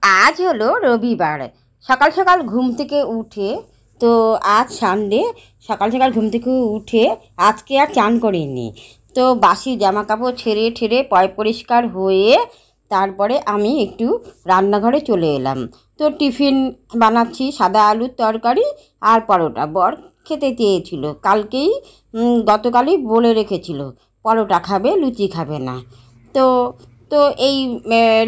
আজ হলো রবিবার। সকাল সকাল ঘুম থেকে উঠে, তো আজ সানডে, সকাল সকাল ঘুম থেকে উঠে আজকে আর চান করিনি। তো বাসি জামা কাপড় ছেড়ে ঠেড়ে পরিষ্কার হয়ে তারপরে আমি একটু রান্নাঘরে চলে এলাম। তো টিফিন বানাচ্ছি, সাদা আলুর তরকারি আর পরোটা। বর খেতে চেয়েছিল, গতকালই বলে রেখেছিল পরোটা খাবে, লুচি খাবে না। তো তো এই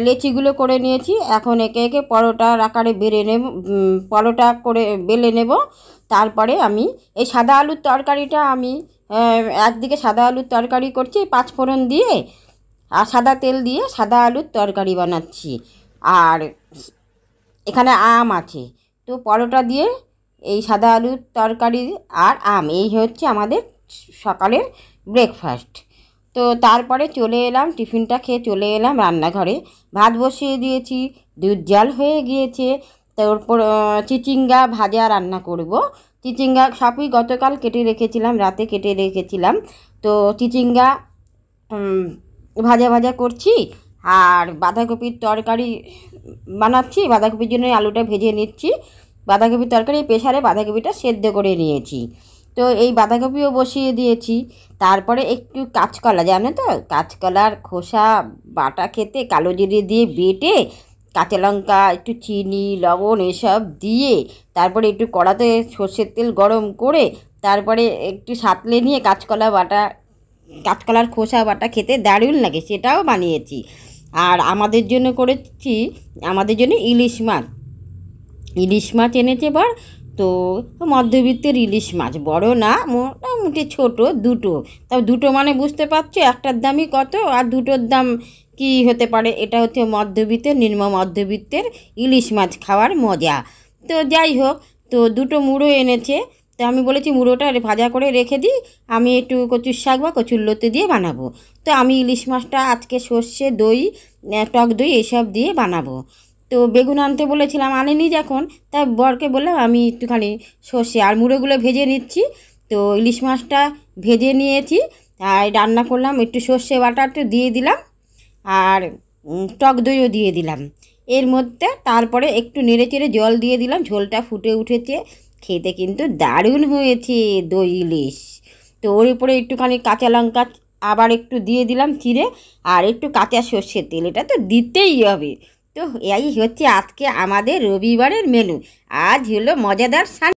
লেচিগুলো করে নিয়েছি। এখন একে একে পরোটার আকারে পরোটা করে বেলে নেব। তারপরে আমি এই সাদা আলুর তরকারিটা একদিকে সাদা আলুর তরকারি করছি পাঁচফোড়ন দিয়ে, আর সাদা তেল দিয়ে সাদা আলুর তরকারি বানাচ্ছি। আর এখানে আম আছে, তো পরোটা দিয়ে এই সাদা আলুর তরকারি আর আম, এই হচ্ছে আমাদের সকালের ব্রেকফাস্ট। তো তারপরে চলে এলাম, টিফিনটা খেয়ে চলে এলাম রান্নাঘরে। ভাত বসিয়ে দিয়েছি, দুধ জাল হয়ে গিয়েছে। তারপর চিচিঙ্গা ভাজা রান্না করব। চিচিঙ্গা সবই গতকাল কেটে রেখেছিলাম, রাতে কেটে রেখেছিলাম। তো চিচিঙ্গা ভাজা ভাজা করছি। আর বাঁধাকপির তরকারি বানাচ্ছি, বাঁধাকপির জন্য আলুটা ভেজে নিচ্ছি। বাঁধাকপির তরকারি প্রেসারে বাঁধাকপিটা সেদ্ধ করে নিয়েছি। তো এই বাঁধাকপিও বসিয়ে দিয়েছি। তারপরে একটু কাঁচকলা, জানো তো, কাঁচকলার খোসা বাটা খেতে কালো জিরে দিয়ে বেটে, কাঁচা লঙ্কা, একটু চিনি, লবণ এসব দিয়ে তারপরে একটু কড়াতে সর্ষের তেল গরম করে তারপরে একটু সাঁতলে নিয়ে কাঁচকলার খোসা বাটা খেতে দারুণ লাগে, সেটাও বানিয়েছি। আর আমাদের জন্য করেছি, আমাদের জন্য ইলিশ মাছ এনেছে বর। তো মধ্যবিত্তের ইলিশ মাছ, বড় না, মোটামুটি ছোট, দুটো। তবে দুটো মানে বুঝতে পারছো একটার দামই কত আর দুটোর দাম কি হতে পারে। এটা হচ্ছে নিম্ন মধ্যবিত্তের ইলিশ মাছ খাওয়ার মজা। তো যাই হোক, তো দুটো মুড়ো এনেছে। তো আমি বলেছি মুড়োটা ভাজা করে রেখে দিই, আমি একটু কচুর শাক বা কচুরলতি দিয়ে বানাবো। তো আমি ইলিশ মাছটা আজকে সর্ষে, দই, টক দই এসব দিয়ে বানাবো। তো বেগুন আনতে বলেছিলাম, আনেনি যখন, তাই বরকে বললাম আমি একটুখানি সর্ষে আর মুড়োগুলো ভেজে নিচ্ছি। তো ইলিশ মাছটা ভেজে নিয়েছি আর রান্না করলাম, একটু সর্ষে বাটা একটু দিয়ে দিলাম আর টক দইও দিয়ে দিলাম এর মধ্যে। তারপরে একটু নেড়ে চেড়ে জল দিয়ে দিলাম, ঝোলটা ফুটে উঠেছে। খেতে কিন্তু দারুণ হয়েছে দই ইলিশ। তো ওর উপরে একটুখানি কাঁচা লঙ্কা আবার একটু দিয়ে দিলাম চিড়ে, আর একটু কাঁচা সর্ষের তেল, এটা তো দিতেই হবে। তো এই হচ্ছে আজকে আমাদের রবিবারের মেনু। আজ হলো মজাদার